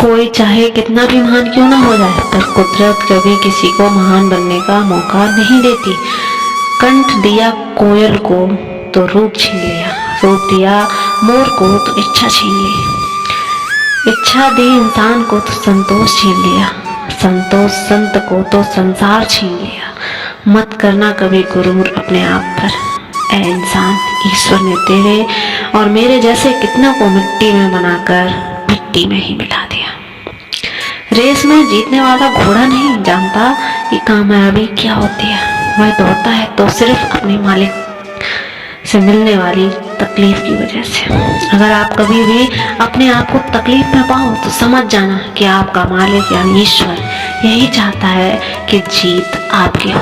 कोई चाहे कितना भी महान क्यों ना हो जाए, पर कुदरत कभी किसी को महान बनने का मौका नहीं देती। कंठ दिया कोयल को तो रूप छीन लिया, रूप दिया मोर को तो इच्छा छीन ली, इच्छा दी इंसान को तो संतोष छीन लिया, संतोष संत को तो संसार छीन लिया। मत करना कभी गुरूर अपने आप पर, ऐ इंसान, ईश्वर ने तेरे और मेरे जैसे कितनों को मिट्टी में बनाकर मिट्टी में ही मिला दिया। रेस में जीतने वाला घोड़ा नहीं जानता कि कामयाबी क्या होती है। वह दौड़ता है तो सिर्फ अपने मालिक से मिलने वाली तकलीफ की वजह से। अगर आप कभी भी अपने आप को तकलीफ में पाओ तो समझ जाना कि आपका मालिक यानी ईश्वर यही चाहता है कि जीत आपकी हो।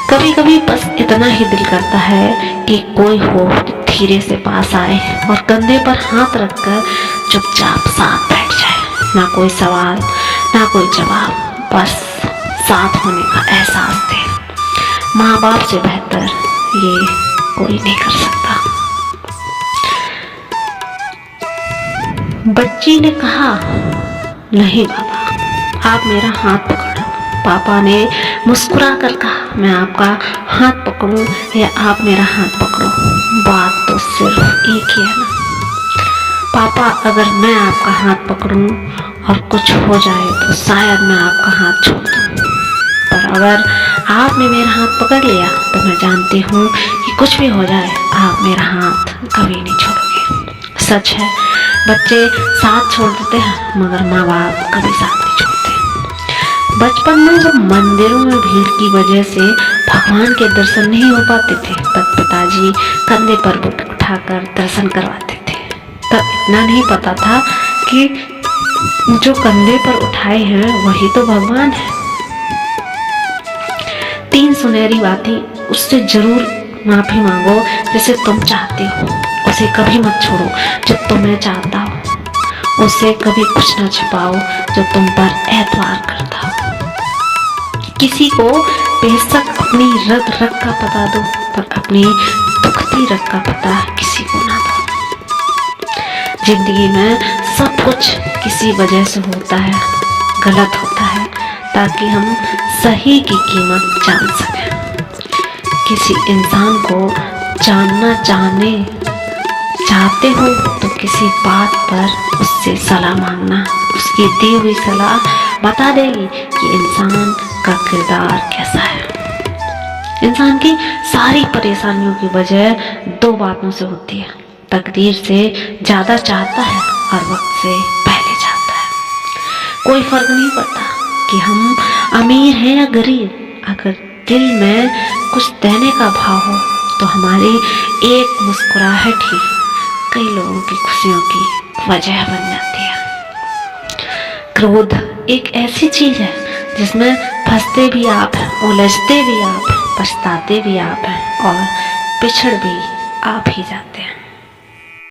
कभी कभी बस इतना ही दिल करता है कि कोई हो धीरे से पास आए और कंधे पर हाथ रखकर चुपचाप साथ बैठ जाए। ना कोई सवाल, ना कोई जवाब, बस साथ होने का एहसास दे। माँ बाप से बेहतर ये कोई नहीं कर सकता। बच्ची ने कहा, नहीं बाबा, आप मेरा हाथ पकड़ो। पापा ने मुस्कुरा कर कहा, मैं आपका हाथ पकड़ूं या आप मेरा हाथ पकड़ो, बात तो सिर्फ एक ही है ना। पापा, अगर मैं आपका हाथ पकड़ूं और कुछ हो जाए तो शायद मैं आपका हाथ छोड़ दूं, पर अगर आपने मेरा हाथ पकड़ लिया तो मैं जानती हूँ कि कुछ भी हो जाए आप मेरा हाथ कभी नहीं छोड़ोगे। सच है, बच्चे साथ छोड़ देते हैं मगर माँ बाप कभी साथ नहीं छोड़ते। बचपन में जब मंदिरों में भीड़ की वजह से भगवान के दर्शन नहीं हो पाते थे तब पिताजी कंधे पर उठाकर दर्शन करवाते थे। तब इतना नहीं पता था कि जो कंधे पर उठाए हैं वही तो भगवान है। 3 सुनहरी बातें, उससे जरूर माफी मांगो जैसे तुम चाहते हो, उसे कभी मत छोड़ो जो तुम्हें चाहता हो, उससे कभी कुछ न छिपाओ जो तुम पर एतबार करता हो। किसी को बेशक अपनी रग रग का पता दो, पर अपनी दुखती रग का पता किसी को ना दो। जिंदगी में सब कुछ किसी वजह से होता है, गलत होता है, ताकि हम सही की कीमत जान सकें। किसी इंसान को जानना चाहते हो तो किसी बात पर उससे सलाह मांगना, उसकी दी हुई सलाह बता देगी कि इंसान का किरदार कैसा है। इंसान की सारी परेशानियों की वजह 2 बातों से होती है, तकदीर से ज्यादा चाहता है और वक्त से पहले चाहता है। कोई फर्क नहीं पड़ता कि हम अमीर हैं या गरीब, अगर दिल में कुछ देने का भाव हो तो हमारी एक मुस्कुराहट ही कई लोगों की खुशियों की वजह बन जाती है। क्रोध एक ऐसी चीज है जिसमें फंसते भी आप हैं, उलझते भी आप हैं, पछताते भी आप हैं और पिछड़ भी आप ही जाते हैं।